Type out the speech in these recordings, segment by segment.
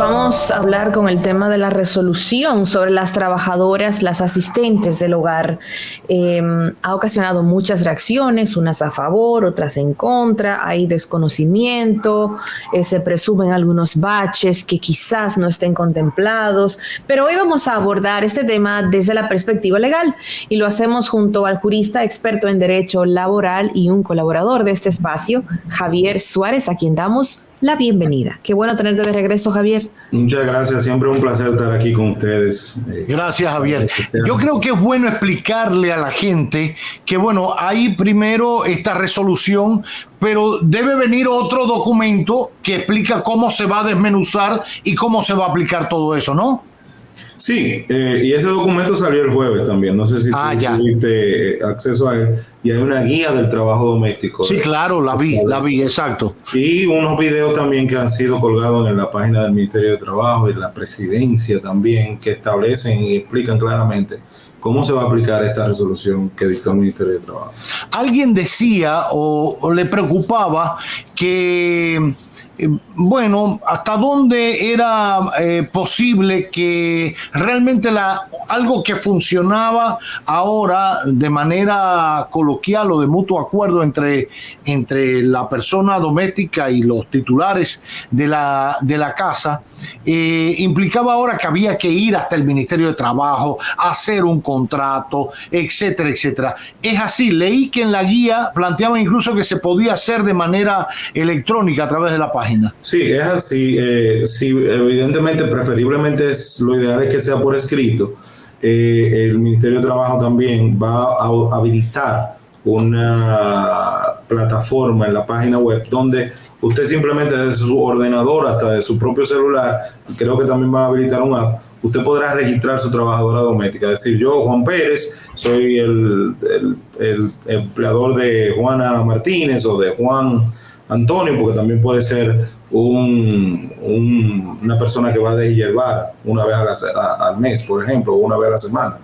vamos a hablar con el tema de la resolución sobre las trabajadoras, las asistentes del hogar. Ha ocasionado muchas reacciones, unas a favor, otras en contra, hay desconocimiento, se presumen algunos baches que quizás no estén contemplados, pero hoy vamos a abordar este tema desde la perspectiva legal y lo hacemos junto al jurista experto en derecho laboral y un colaborador de este espacio, Javier Suárez, a quien damos la bienvenida. Qué bueno tenerte de regreso, Javier. Muchas gracias, siempre un placer estar aquí con ustedes. Gracias, Javier. Yo creo que es bueno explicarle a la gente que, bueno, hay primero esta resolución, pero debe venir otro documento que explica cómo se va a desmenuzar y cómo se va a aplicar todo eso, ¿no? Sí, y ese documento salió el jueves también. No sé si tuviste acceso a él. Y hay una guía del trabajo doméstico. Sí, claro, la vi, exacto. Y unos videos también que han sido colgados en la página del Ministerio de Trabajo y la Presidencia también, que establecen y explican claramente cómo se va a aplicar esta resolución que dictó el Ministerio de Trabajo. Alguien decía o le preocupaba que... bueno, hasta dónde era posible que realmente algo que funcionaba ahora de manera coloquial o de mutuo acuerdo entre la persona doméstica y los titulares de la casa, implicaba ahora que había que ir hasta el Ministerio de Trabajo, hacer un contrato, etcétera, etcétera. Es así, leí que en la guía planteaba incluso que se podía hacer de manera electrónica a través de la página. Sí, es así. Sí, evidentemente, preferiblemente lo ideal es que sea por escrito. El Ministerio de Trabajo también va a habilitar una plataforma en la página web donde usted simplemente desde su ordenador hasta de su propio celular, creo que también va a habilitar un app, usted podrá registrar su trabajadora doméstica. Es decir, yo, Juan Pérez, soy el empleador de Juana Martínez o de Juan Antonio, porque también puede ser una persona que va a deshiervar una vez al mes, por ejemplo, o una vez a la semana.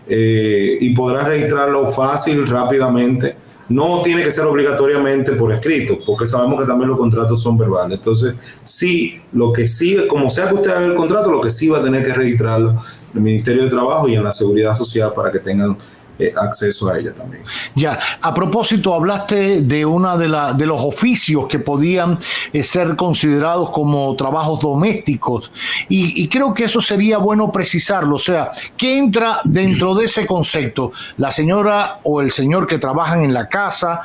Y podrá registrarlo fácil, rápidamente. No tiene que ser obligatoriamente por escrito, porque sabemos que también los contratos son verbales. Entonces, sí, como sea que usted haga el contrato, lo que sí va a tener que registrarlo en el Ministerio de Trabajo y en la Seguridad Social para que tengan acceso a ella también. Ya, a propósito, hablaste de una de los oficios que podían ser considerados como trabajos domésticos y creo que eso sería bueno precisarlo, o sea, ¿qué entra dentro de ese concepto? La señora o el señor que trabajan en la casa,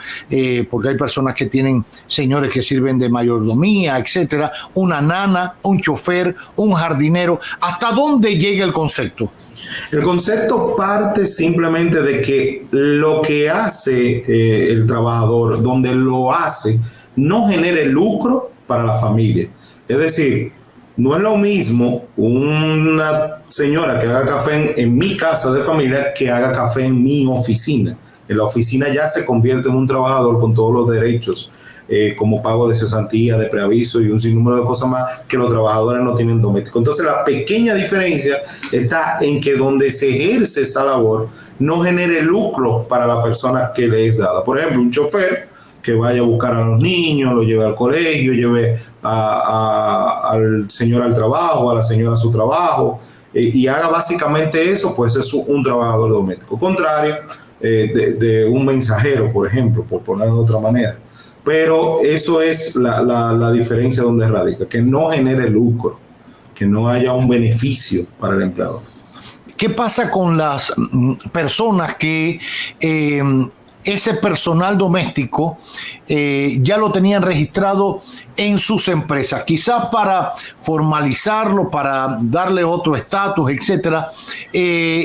porque hay personas que tienen señores que sirven de mayordomía, etcétera, una nana, un chofer, un jardinero, ¿hasta dónde llega el concepto? El concepto parte simplemente de que lo que hace el trabajador, donde lo hace, no genere lucro para la familia. Es decir, no es lo mismo una señora que haga café en mi casa de familia que haga café en mi oficina. En la oficina ya se convierte en un trabajador con todos los derechos, como pago de cesantía, de preaviso y un sinnúmero de cosas más que los trabajadores no tienen doméstico. Entonces la pequeña diferencia está en que donde se ejerce esa labor no genere lucro para la persona que le es dada. Por ejemplo, un chofer que vaya a buscar a los niños, lo lleve al colegio, lleve al señor al trabajo, a la señora a su trabajo, y haga básicamente eso, pues es un trabajador doméstico. Contrario de un mensajero, por ejemplo, por ponerlo de otra manera. Pero eso es la diferencia donde radica, que no genere lucro, que no haya un beneficio para el empleador. ¿Qué pasa con las personas que ese personal doméstico ya lo tenían registrado en sus empresas? Quizás para formalizarlo, para darle otro estatus, etcétera,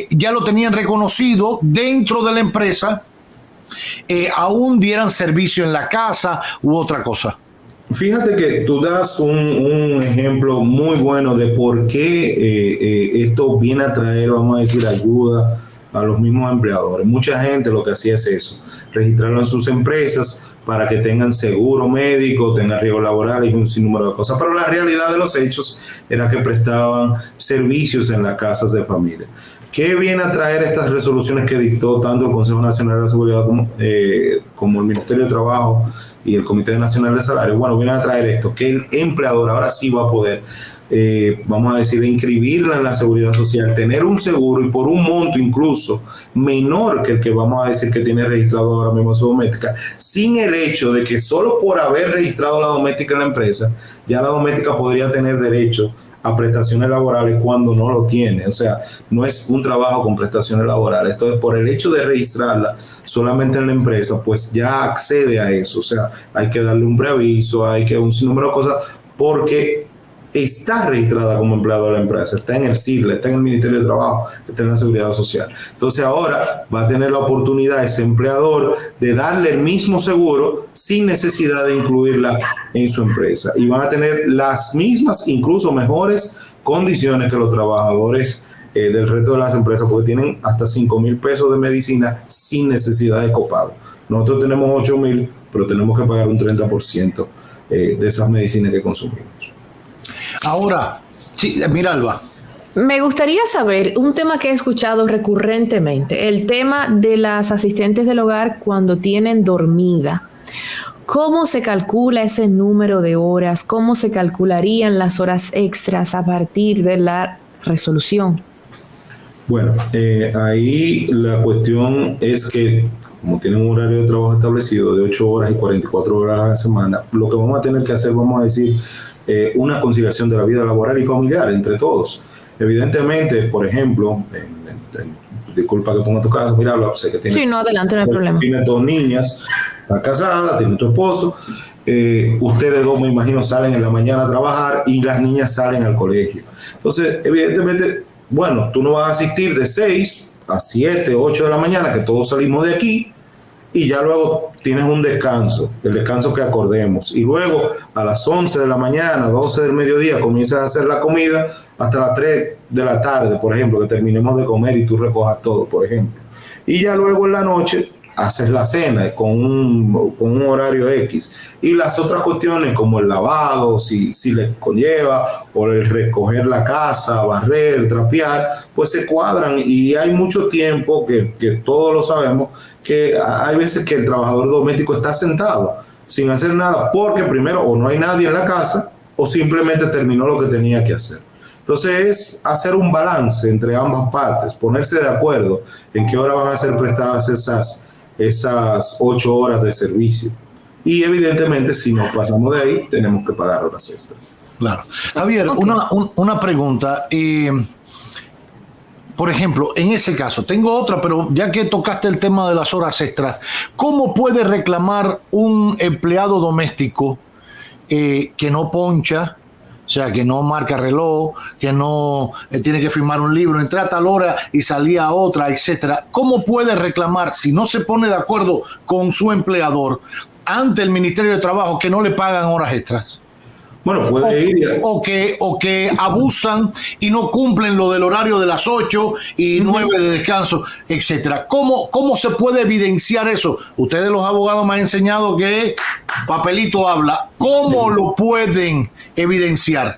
ya lo tenían reconocido dentro de la empresa, aún dieran servicio en la casa u otra cosa. Fíjate que tú das un ejemplo muy bueno de por qué esto viene a traer, vamos a decir, ayuda a los mismos empleadores. Mucha gente lo que hacía es eso, registrarlo en sus empresas para que tengan seguro médico, tengan riesgos laborales y un sinnúmero de cosas. Pero la realidad de los hechos era que prestaban servicios en las casas de familia. ¿Qué viene a traer estas resoluciones que dictó tanto el Consejo Nacional de la Seguridad como el Ministerio de Trabajo y el Comité Nacional de Salario? Bueno, viene a traer esto, que el empleador ahora sí va a poder vamos a decir, inscribirla en la seguridad social, tener un seguro y por un monto incluso menor que el que vamos a decir que tiene registrado ahora mismo su doméstica, sin el hecho de que solo por haber registrado la doméstica en la empresa, ya la doméstica podría tener derecho a prestaciones laborales cuando no lo tiene. O sea, no es un trabajo con prestaciones laborales. Entonces, por el hecho de registrarla solamente en la empresa, pues ya accede a eso. O sea, hay que darle un preaviso, hay que un sinnúmero de cosas, porque está registrada como empleado de la empresa, está en el CIRLE, está en el Ministerio de Trabajo, está en la Seguridad Social. Entonces ahora va a tener la oportunidad ese empleador de darle el mismo seguro sin necesidad de incluirla en su empresa. Y van a tener las mismas, incluso mejores condiciones que los trabajadores del resto de las empresas, porque tienen hasta 5,000 pesos de medicina sin necesidad de copago. Nosotros tenemos 8,000, pero tenemos que pagar un 30% de esas medicinas que consumimos. Ahora, sí, mira, Alba. Me gustaría saber un tema que he escuchado recurrentemente, el tema de las asistentes del hogar cuando tienen dormida. ¿Cómo se calcula ese número de horas? ¿Cómo se calcularían las horas extras a partir de la resolución? Bueno, ahí la cuestión es que, como tienen un horario de trabajo establecido de 8 horas y 44 horas a la semana, lo que vamos a tener que hacer, vamos a decir, una conciliación de la vida laboral y familiar entre todos. Evidentemente, por ejemplo, disculpa que ponga tu caso, mira, sé que tiene, sí, no, adelante, no hay problema. Tiene 2 niñas, está casada, tiene tu esposo, ustedes dos, me imagino, salen en la mañana a trabajar y las niñas salen al colegio. Entonces, evidentemente, bueno, tú no vas a asistir de 6 a 7, 8 de la mañana, que todos salimos de aquí, y ya luego tienes un descanso, el descanso que acordemos, y luego a las 11 de la mañana, 12 del mediodía, comienzas a hacer la comida hasta las 3 de la tarde, por ejemplo, que terminemos de comer y tú recojas todo, por ejemplo. Y ya luego en la noche haces la cena con un horario X. Y las otras cuestiones como el lavado, si les conlleva, o el recoger la casa, barrer, trapear, pues se cuadran. Y hay mucho tiempo que todos lo sabemos, que hay veces que el trabajador doméstico está sentado sin hacer nada, porque primero o no hay nadie en la casa, o simplemente terminó lo que tenía que hacer. Entonces es hacer un balance entre ambas partes, ponerse de acuerdo en qué hora van a ser prestadas esas 8 horas de servicio. Y evidentemente, si nos pasamos de ahí, tenemos que pagar horas extras. Claro. Javier, okay. Una pregunta. Por ejemplo, en ese caso, tengo otra, pero ya que tocaste el tema de las horas extras, ¿cómo puede reclamar un empleado doméstico que no poncha? O sea, que no marca reloj, que no tiene que firmar un libro, entra a tal hora y salía a otra, etcétera. ¿Cómo puede reclamar, si no se pone de acuerdo con su empleador, ante el Ministerio de Trabajo que no le pagan horas extras? Bueno, puede ir. O que abusan y no cumplen lo del horario de las 8 y 9 de descanso, etcétera. ¿Cómo se puede evidenciar eso? Ustedes los abogados me han enseñado que papelito habla. ¿Cómo lo pueden evidenciar?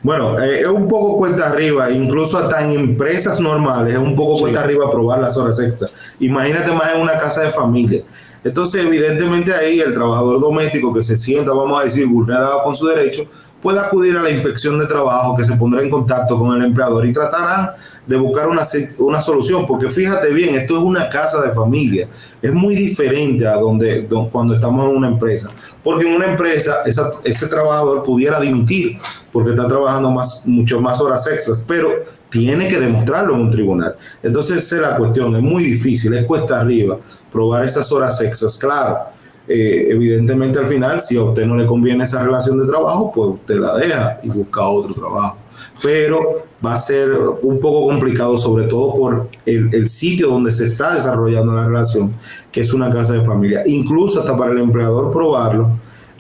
Bueno, es un poco cuesta arriba, incluso hasta en empresas normales, es un poco cuesta arriba probar las horas extras. Imagínate más en una casa de familia. Entonces, evidentemente ahí el trabajador doméstico que se sienta, vamos a decir, vulnerado con su derecho, puede acudir a la inspección de trabajo, que se pondrá en contacto con el empleador y tratarán de buscar una solución, porque fíjate bien, esto es una casa de familia, es muy diferente a cuando estamos en una empresa, porque en una empresa ese trabajador pudiera dimitir, porque está trabajando mucho más horas extras, pero tiene que demostrarlo en un tribunal. Entonces esa es la cuestión, es muy difícil, es cuesta arriba probar esas horas extras, claro. Evidentemente al final, si a usted no le conviene esa relación de trabajo, pues usted la deja y busca otro trabajo, pero va a ser un poco complicado, sobre todo por el sitio donde se está desarrollando la relación, que es una casa de familia. Incluso hasta para el empleador probarlo,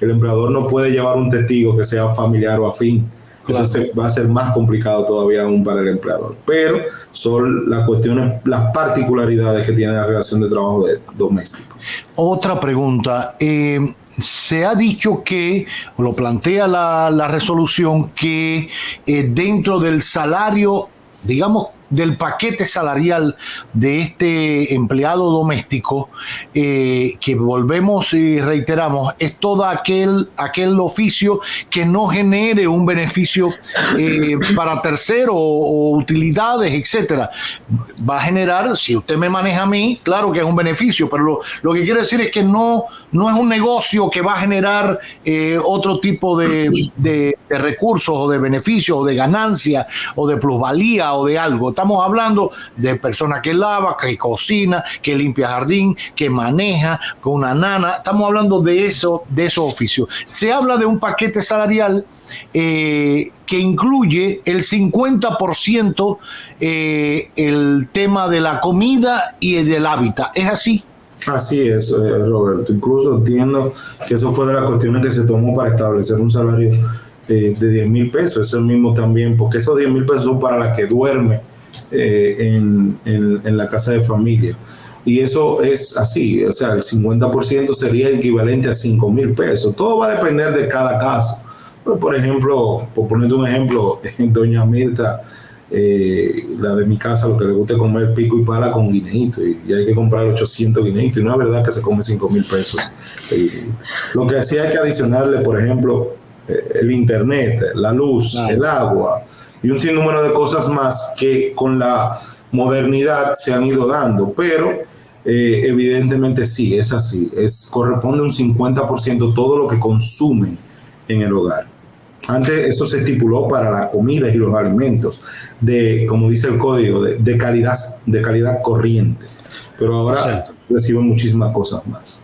el empleador no puede llevar un testigo que sea familiar o afín. Entonces va a ser más complicado todavía aún para el empleador. Pero son las cuestiones, las particularidades que tiene la relación de trabajo doméstico. Otra pregunta. Se ha dicho que, o lo plantea la resolución, que dentro del salario, digamos, del paquete salarial de este empleado doméstico, que volvemos y reiteramos, es todo aquel oficio que no genere un beneficio para terceros o utilidades, etcétera. Va a generar, si usted me maneja a mí, claro que es un beneficio, pero lo que quiero decir es que no es un negocio que va a generar otro tipo de recursos o de beneficios o de ganancia o de plusvalía o de algo. Estamos hablando de personas que lava, que cocina, que limpia jardín, que maneja, con una nana. Estamos hablando de esos oficios. Se habla de un paquete salarial que incluye el 50% el tema de la comida y del hábitat. ¿Es así? Así es, Roberto. Incluso entiendo que eso fue de las cuestiones que se tomó para establecer un salario de 10,000 pesos. Eso mismo también, porque esos 10,000 pesos son para la que duerme en la casa de familia. Y eso es así, o sea, el 50% sería equivalente a 5,000 pesos. Todo va a depender de cada caso. Por ejemplo, por ponerte un ejemplo, doña Mirta, la de mi casa, lo que le gusta es comer pico y pala con guineíto, y hay que comprar 800 guineitos, y no es verdad que se come 5,000 pesos. Lo que sí hay que adicionarle, por ejemplo, el internet, la luz, el agua y un sinnúmero de cosas más que con la modernidad se han ido dando, pero evidentemente sí, es así, corresponde un 50% todo lo que consumen en el hogar. Antes eso se estipuló para la comida y los alimentos, como dice el código, de calidad corriente, pero ahora reciben muchísimas cosas más.